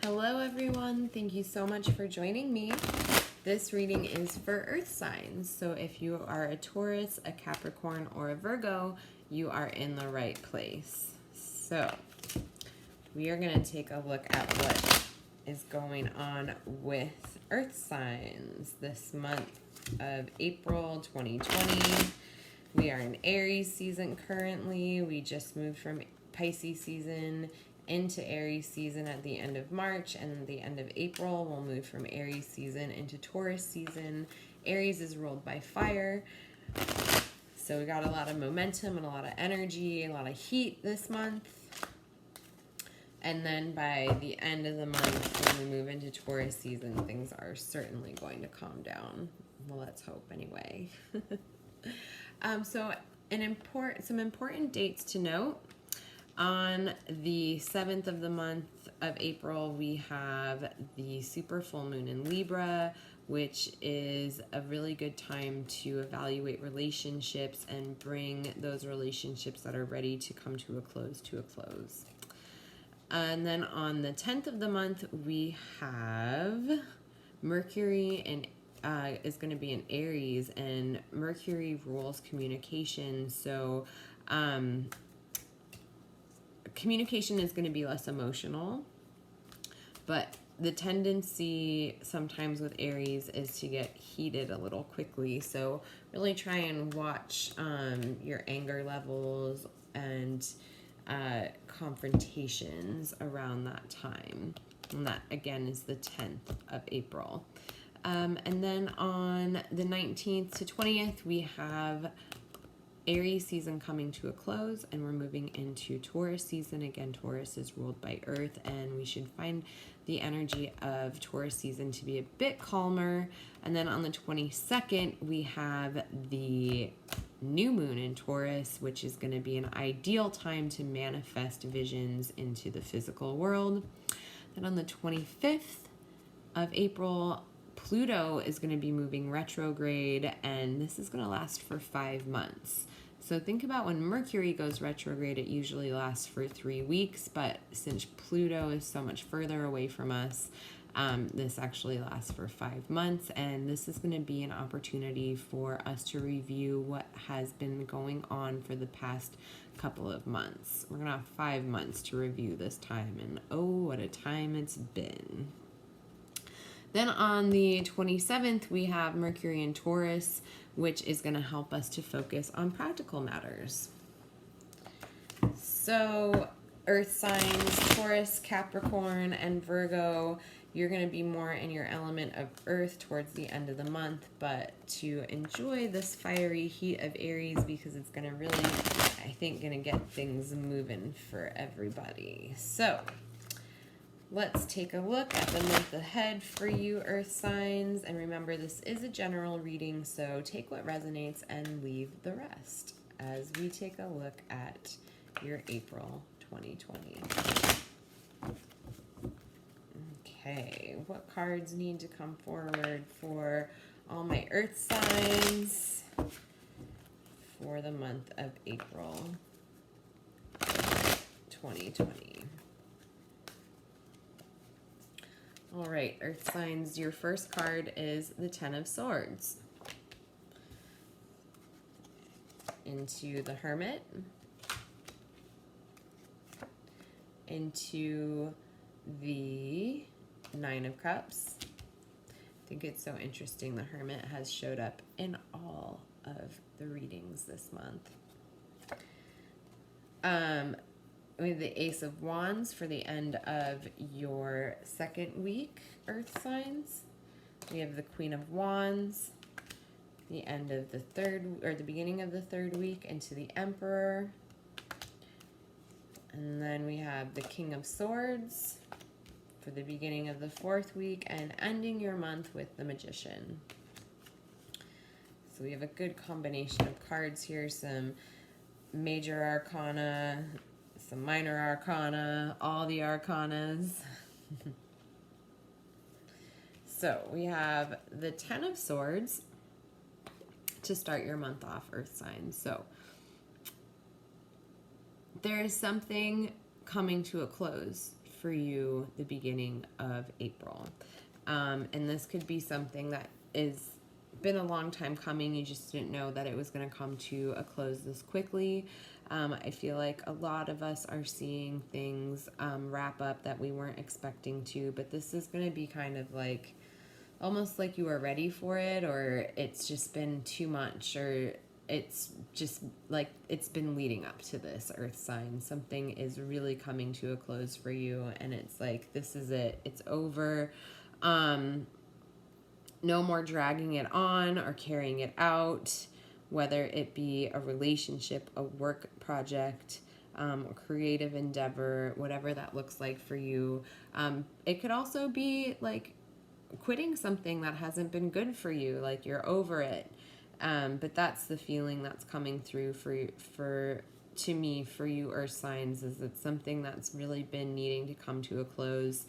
Hello everyone, thank you so much for joining me. This reading is for earth signs, so if you are a Taurus, a Capricorn, or a Virgo, you are in the right place. So we are going to take a look at what is going on with earth signs this month of April 2020. We are in Aries season currently. We just moved from Pisces season into Aries season at the end of March, and the end of April we'll move from Aries season into Taurus season. Aries is ruled by fire, so we got a lot of momentum and a lot of energy, a lot of heat this month. And then by the end of the month, when we move into Taurus season, things are certainly going to calm down. Well, let's hope anyway. So some important dates to note. On the 7th of the month of April, we have the super full moon in Libra, which is a really good time to evaluate relationships and bring those relationships that are ready to come to a close. And then on the 10th of the month, we have Mercury is going to be in Aries, and Mercury rules communication. So communication is going to be less emotional, but the tendency sometimes with Aries is to get heated a little quickly. So really try and watch your anger levels and confrontations around that time. And that again is the 10th of April. And then on the 19th to 20th, we have Aries season coming to a close, and we're moving into Taurus season. Again, Taurus is ruled by Earth, and we should find the energy of Taurus season to be a bit calmer. And then on the 22nd, we have the new moon in Taurus, which is going to be an ideal time to manifest visions into the physical world. Then on the 25th of April, Pluto is going to be moving retrograde, and this is going to last for 5 months. So think about when Mercury goes retrograde, it usually lasts for 3 weeks, but since Pluto is so much further away from us, this actually lasts for 5 months, and this is going to be an opportunity for us to review what has been going on for the past couple of months. We're going to have 5 months to review this time, and oh, what a time it's been. Then on the 27th, we have Mercury in Taurus, which is going to help us to focus on practical matters. So earth signs, Taurus, Capricorn, and Virgo, you're going to be more in your element of earth towards the end of the month, but to enjoy this fiery heat of Aries, because it's going to really, I think, going to get things moving for everybody. So let's take a look at the month ahead for you, earth signs. And remember, this is a general reading, so take what resonates and leave the rest as we take a look at your April 2020. Okay, what cards need to come forward for all my earth signs for the month of April 2020? All right, earth signs, your first card is the Ten of Swords. Into the Hermit. Into the Nine of Cups. I think it's so interesting the Hermit has showed up in all of the readings this month. We have the Ace of Wands for the end of your second week, earth signs. We have the Queen of Wands, the end of the the beginning of the third week into the Emperor. And then we have the King of Swords for the beginning of the fourth week and ending your month with the Magician. So we have a good combination of cards here, some major arcana, some minor arcana, all the arcanas. So we have the Ten of Swords to start your month off, earth signs. So there is something coming to a close for you the beginning of April. And this could be something that is been a long time coming. You just didn't know that it was going to come to a close this quickly. I feel like a lot of us are seeing things wrap up that we weren't expecting to, but this is going to be kind of like almost like you are ready for it, or it's just been too much, or it's just like it's been leading up to this, earth sign. Something is really coming to a close for you, and it's like, this is it. It's over. No more dragging it on or carrying it out, whether it be a relationship, a work project, a creative endeavor, whatever that looks like for you. It could also be like quitting something that hasn't been good for you, like you're over it. But that's the feeling that's coming through to me, for you earth signs, is it's something that's really been needing to come to a close.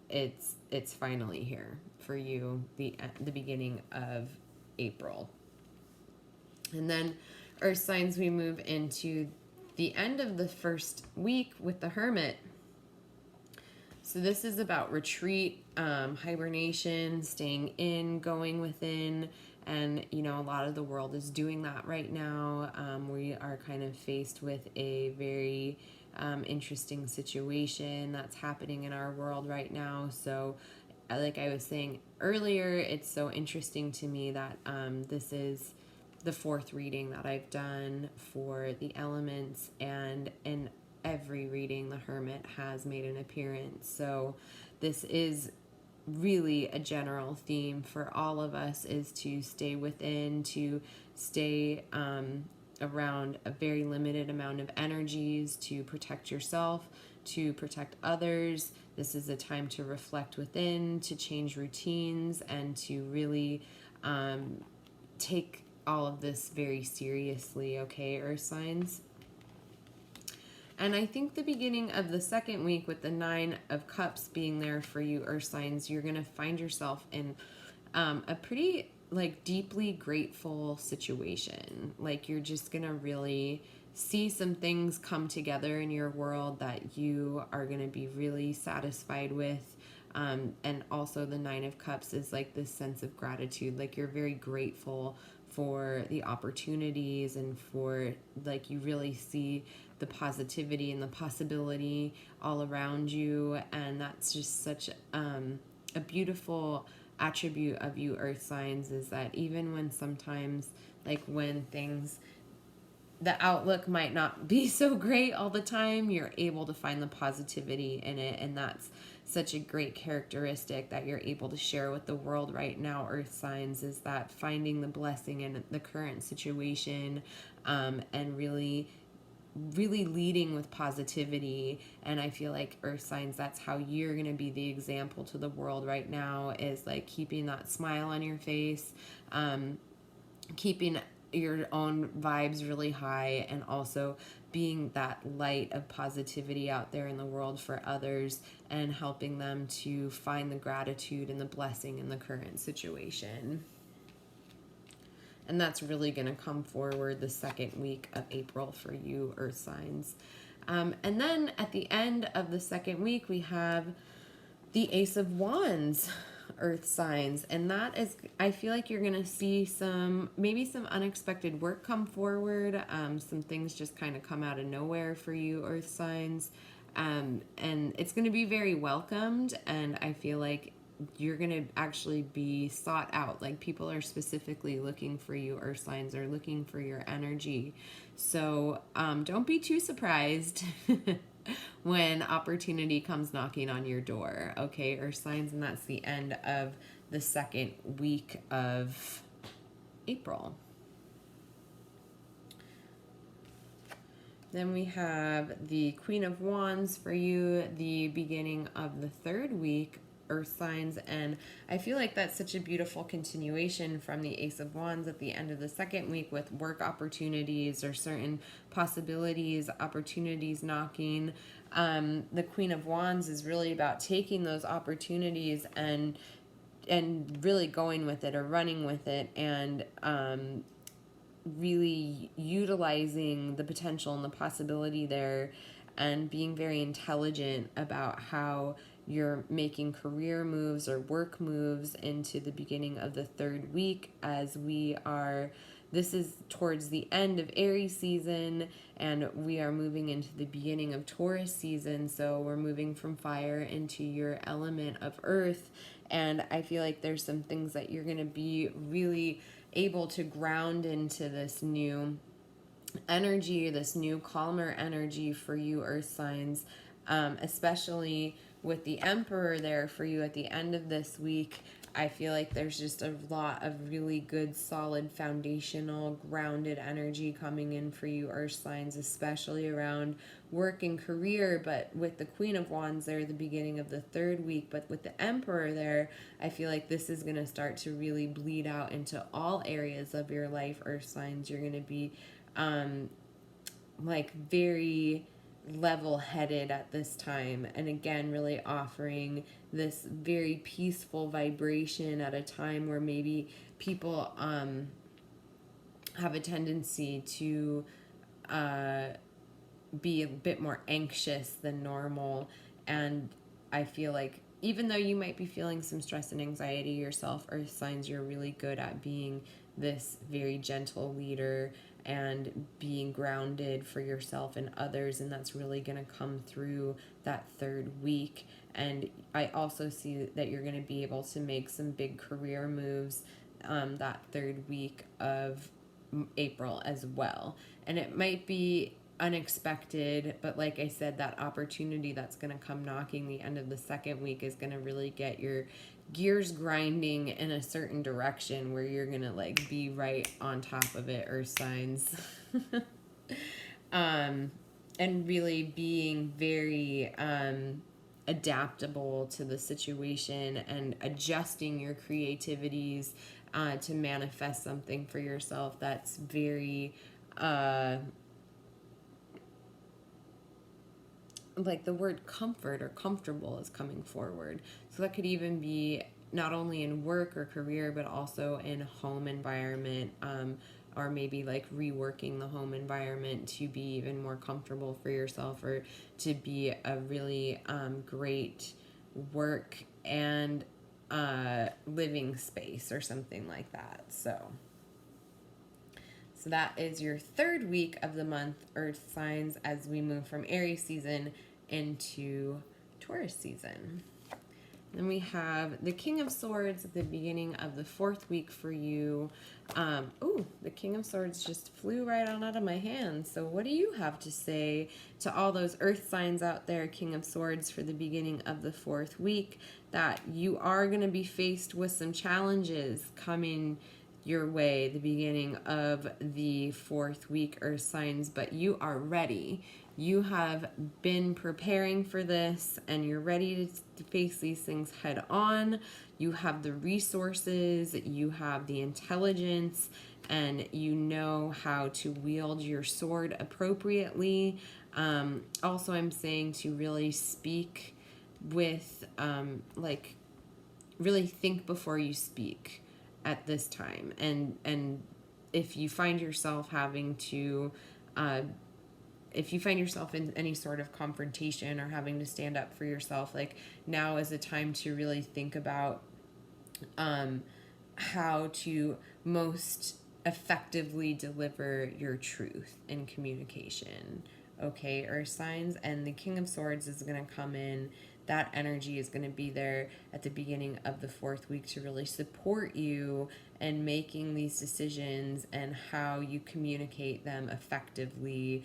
It's finally here for you, the beginning of April. And then earth signs, we move into the end of the first week with the Hermit. So this is about retreat, hibernation, staying in, going within. And, you know, a lot of the world is doing that right now. We are kind of faced with a very interesting situation that's happening in our world right now. So like I was saying earlier, it's so interesting to me that this is the fourth reading that I've done for the elements, and in every reading the Hermit has made an appearance. So this is really a general theme for all of us, is to stay within, to stay around a very limited amount of energies, to protect yourself, to protect others. This is a time to reflect within, to change routines, and to really take all of this very seriously, okay, earth signs? And I think the beginning of the second week, with the 9 of Cups being there for you earth signs, you're going to find yourself in a pretty like deeply grateful situation. Like you're just going to really see some things come together in your world that you are going to be really satisfied with. And also the 9 of Cups is like this sense of gratitude. Like you're very grateful for the opportunities, and for like you really see the positivity and the possibility all around you. And that's just such a beautiful attribute of you earth signs, is that even when sometimes like when things, the outlook might not be so great all the time, you're able to find the positivity in it. And that's such a great characteristic that you're able to share with the world right now, earth signs, is that finding the blessing in the current situation, and really leading with positivity. And I feel like earth signs, that's how you're going to be the example to the world right now, is like keeping that smile on your face, keeping your own vibes really high, and also being that light of positivity out there in the world for others, and helping them to find the gratitude and the blessing in the current situation. And that's really going to come forward the second week of April for you earth signs. And then at the end of the second week, we have the Ace of Wands, earth signs. And that is, I feel like you're going to see maybe some unexpected work come forward. Some things just kind of come out of nowhere for you earth signs. And it's going to be very welcomed. And I feel like you're going to actually be sought out. Like people are specifically looking for you earth signs, or looking for your energy. So don't be too surprised when opportunity comes knocking on your door, okay, earth signs? And that's the end of the second week of April. Then we have the Queen of Wands for you, the beginning of the third week, earth signs. And I feel like that's such a beautiful continuation from the Ace of Wands at the end of the second week, with work opportunities or certain possibilities, opportunities knocking. The Queen of Wands is really about taking those opportunities and really going with it, or running with it, and really utilizing the potential and the possibility there, and being very intelligent about how you're making career moves or work moves into the beginning of the third week, as this is towards the end of Aries season, and we are moving into the beginning of Taurus season. So we're moving from fire into your element of earth. And I feel like there's some things that you're going to be really able to ground into this new energy, this new calmer energy for you earth signs, especially with the Emperor there for you at the end of this week. I feel like there's just a lot of really good, solid, foundational, grounded energy coming in for you earth signs, especially around work and career. But with the Queen of Wands there at the beginning of the third week, but with the Emperor there, I feel like this is going to start to really bleed out into all areas of your life, earth signs. You're going to be like very level-headed at this time, and again really offering this very peaceful vibration at a time where maybe people have a tendency to be a bit more anxious than normal. And I feel like even though you might be feeling some stress and anxiety yourself, earth signs, you're really good at being this very gentle leader and being grounded for yourself and others, and that's really going to come through that third week. And I also see that you're going to be able to make some big career moves that third week of April as well. And it might be unexpected, but like I said, that opportunity that's going to come knocking the end of the second week is going to really get your gears grinding in a certain direction where you're gonna like be right on top of it, earth signs. And really being very adaptable to the situation and adjusting your creativities to manifest something for yourself that's very like the word comfort or comfortable is coming forward. So that could even be not only in work or career, but also in home environment, or maybe like reworking the home environment to be even more comfortable for yourself, or to be a really great work and living space or something like that. So that is your third week of the month, earth signs, as we move from Aries season into Taurus season. Then we have the King of Swords at the beginning of the fourth week for you. The King of Swords just flew right on out of my hand. So what do you have to say to all those earth signs out there, King of Swords, for the beginning of the fourth week? That you are going to be faced with some challenges coming your way the beginning of the fourth week, earth signs, but you are ready. You have been preparing for this, and you're ready to face these things head on. You have the resources, you have the intelligence, and you know how to wield your sword appropriately. Also, I'm saying to really speak with, really think before you speak at this time. And if you find yourself having to if you find yourself in any sort of confrontation or having to stand up for yourself, like, now is a time to really think about how to most effectively deliver your truth in communication. Okay, earth signs. And the King of Swords is going to come in. That energy is going to be there at the beginning of the fourth week to really support you in making these decisions and how you communicate them effectively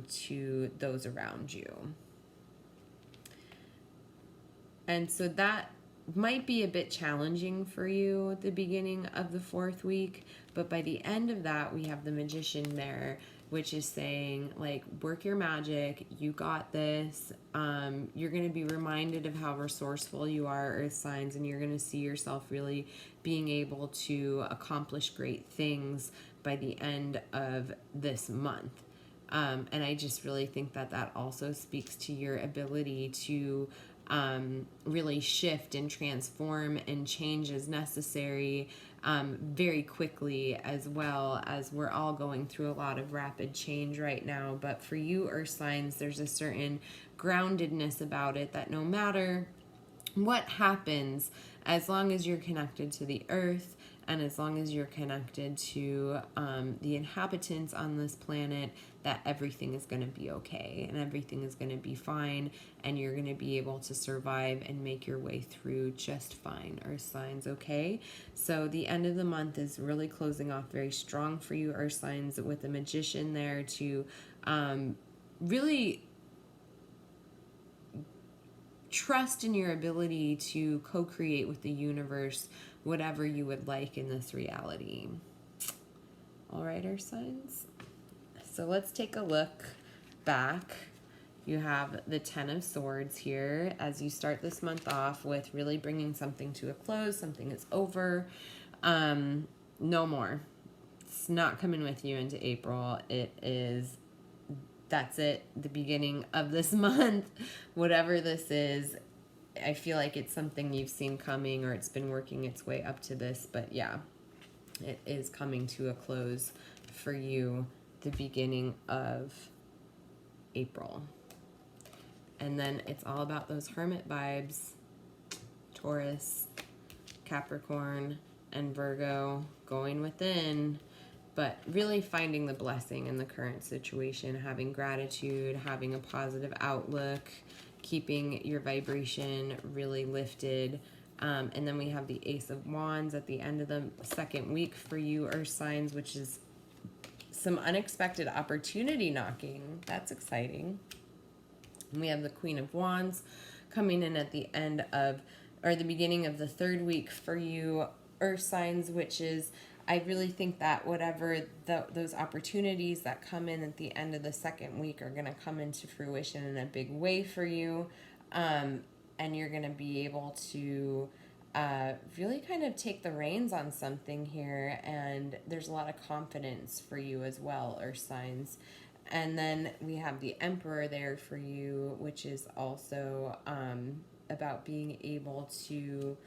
to those around you. And so that might be a bit challenging for you at the beginning of the fourth week, but by the end of that, we have the Magician there, which is saying, like, work your magic, you got this. You're going to be reminded of how resourceful you are, earth signs, and you're going to see yourself really being able to accomplish great things by the end of this month. And I just really think that that also speaks to your ability to really shift and transform and change as necessary very quickly, as well as we're all going through a lot of rapid change right now. But for you, Earth signs, there's a certain groundedness about it that no matter what happens, as long as you're connected to the earth and as long as you're connected to the inhabitants on this planet, that everything is going to be okay and everything is going to be fine, and you're going to be able to survive and make your way through just fine, Earth signs, okay? So the end of the month is really closing off very strong for you, Earth signs, with the Magician there to really trust in your ability to co-create with the universe whatever you would like in this reality. All right, Earth signs. So let's take a look back. You have the Ten of Swords here as you start this month off with really bringing something to a close. Something is over. No more. It's not coming with you into April. That's it, the beginning of this month. Whatever this is, I feel like it's something you've seen coming, or it's been working its way up to this, but yeah, it is coming to a close for you the beginning of April. And then it's all about those hermit vibes. Taurus, Capricorn, and Virgo going within, but really finding the blessing in the current situation, having gratitude, having a positive outlook, keeping your vibration really lifted. And then we have the Ace of Wands at the end of the second week for you, Earth signs, which is some unexpected opportunity knocking. That's exciting. And we have the Queen of Wands coming in at the end of, or the beginning of the third week for you, Earth signs, which is, I really think that whatever those opportunities that come in at the end of the second week are going to come into fruition in a big way for you. And you're going to be able to really kind of take the reins on something here. And there's a lot of confidence for you as well, Earth signs. And then we have the Emperor there for you, which is also about being able to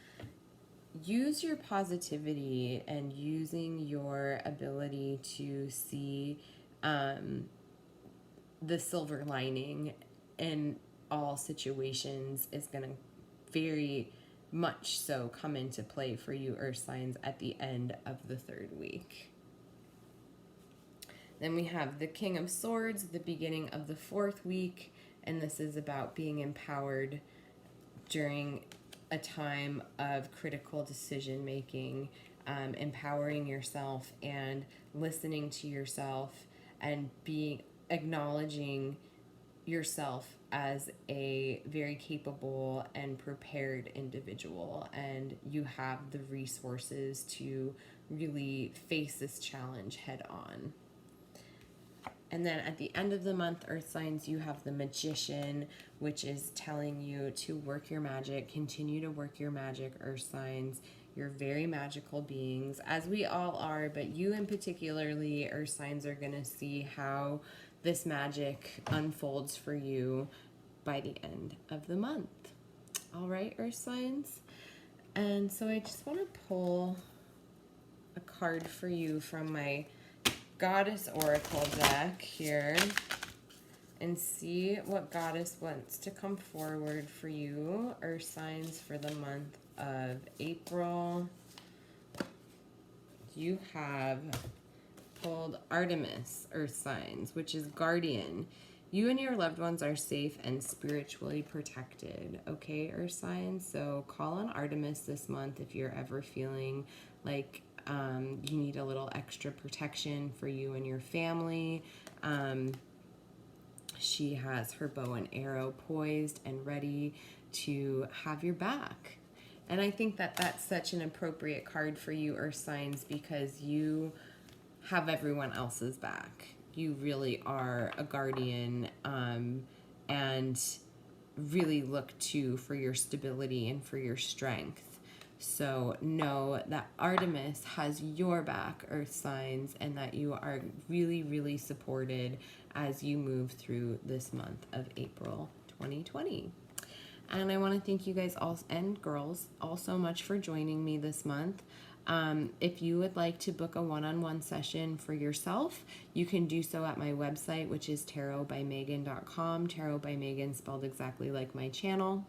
use your positivity and using your ability to see the silver lining in all situations is going to very much so come into play for you, Earth signs, at the end of the third week. Then we have the King of Swords, the beginning of the fourth week, and this is about being empowered during a time of critical decision making, empowering yourself and listening to yourself and acknowledging yourself as a very capable and prepared individual, and you have the resources to really face this challenge head on. And then at the end of the month, Earth signs, you have the Magician, which is telling you to work your magic, continue to work your magic, Earth signs. You're very magical beings, as we all are, but you in particularly, Earth signs, are going to see how this magic unfolds for you by the end of the month. All right, Earth signs. And so I just want to pull a card for you from my Goddess Oracle deck here and see what Goddess wants to come forward for you, Earth signs, for the month of April. You have pulled Artemis, Earth signs, which is guardian. You and your loved ones are safe and spiritually protected, okay, Earth signs? So call on Artemis this month if you're ever feeling like you need a little extra protection for you and your family. She has her bow and arrow poised and ready to have your back. And I think that that's such an appropriate card for you, Earth signs, because you have everyone else's back. You really are a guardian, and really look to for your stability and for your strength. So know that Artemis has your back, Earth signs, and that you are really, really supported as you move through this month of April 2020. And I want to thank you guys all and girls all so much for joining me this month. If you would like to book a one-on-one session for yourself, you can do so at my website, which is tarotbymegan.com. Tarot by Megan spelled exactly like my channel.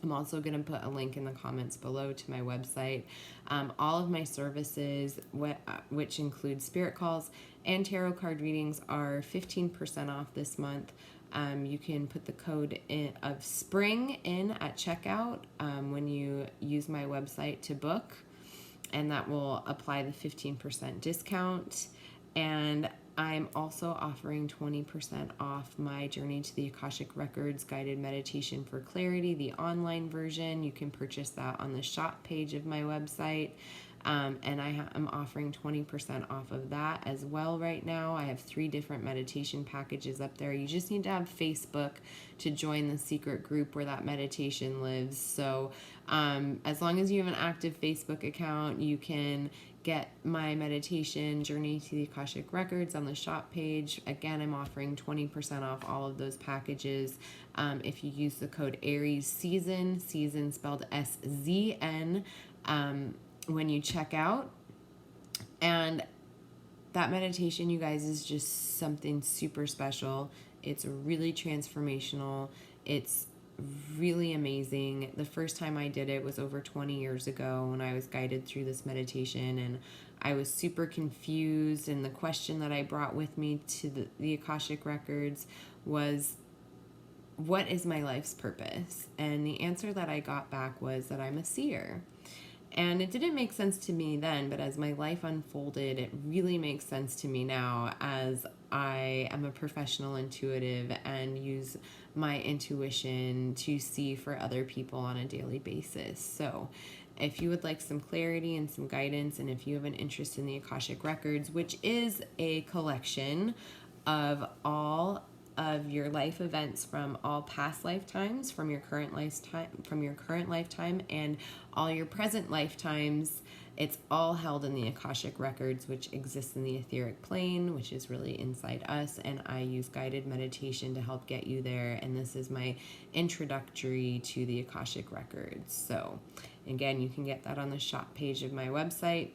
I'm also going to put a link in the comments below to my website. All of my services, which include spirit calls and tarot card readings, are 15% off this month. You can put the code of SPRING in at checkout when you use my website to book, and that will apply the 15% discount. And I'm also offering 20% off my Journey to the Akashic Records Guided Meditation for Clarity, the online version. You can purchase that on the shop page of my website. And I'm offering 20% off of that as well right now. I have 3 different meditation packages up there. You just need to have Facebook to join the secret group where that meditation lives. So as long as you have an active Facebook account, you can get my meditation Journey to the Akashic Records on the shop page. Again, I'm offering 20% off all of those packages if you use the code Aries Season spelled SZN, when you check out. And that meditation, you guys, is just something super special. It's really transformational. It's really amazing. The first time I did it was over 20 years ago when I was guided through this meditation, and I was super confused, and the question that I brought with me to the Akashic Records was, what is my life's purpose? And the answer that I got back was that I'm a seer. And it didn't make sense to me then, but as my life unfolded, it really makes sense to me now, as I am a professional intuitive and use my intuition to see for other people on a daily basis. So if you would like some clarity and some guidance, and if you have an interest in the Akashic Records, which is a collection of all of your life events from all past lifetimes, from your current lifetime, and all your present lifetimes, it's all held in the Akashic Records, which exists in the etheric plane, which is really inside us. And I use guided meditation to help get you there. And this is my introductory to the Akashic Records. So again, you can get that on the shop page of my website.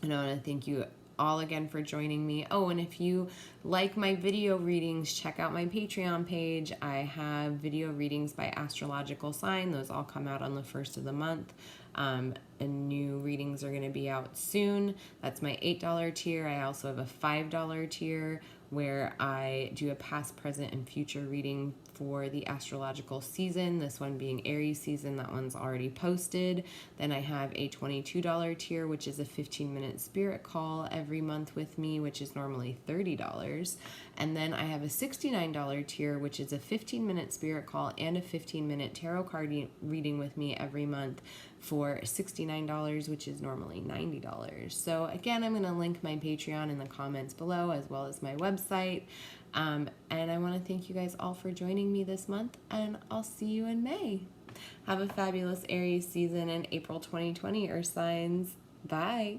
And I want to thank you all again for joining me. Oh, and if you like my video readings, check out my Patreon page. I have video readings by astrological sign. Those all come out on the 1st of the month. And new readings are going to be out soon. That's my $8 tier. I also have a $5 tier where I do a past, present, and future reading for the astrological season, this one being Aries season. That one's already posted. Then I have a $22 tier, which is a 15-minute spirit call every month with me, which is normally $30. And then I have a $69 tier, which is a 15-minute spirit call and a 15-minute tarot card reading with me every month for $69, which is normally $90. So again, I'm going to link my Patreon in the comments below, as well as my website. And I want to thank you guys all for joining me this month, and I'll see you in May. Have a fabulous Aries season and April 2020 Earth signs. Bye.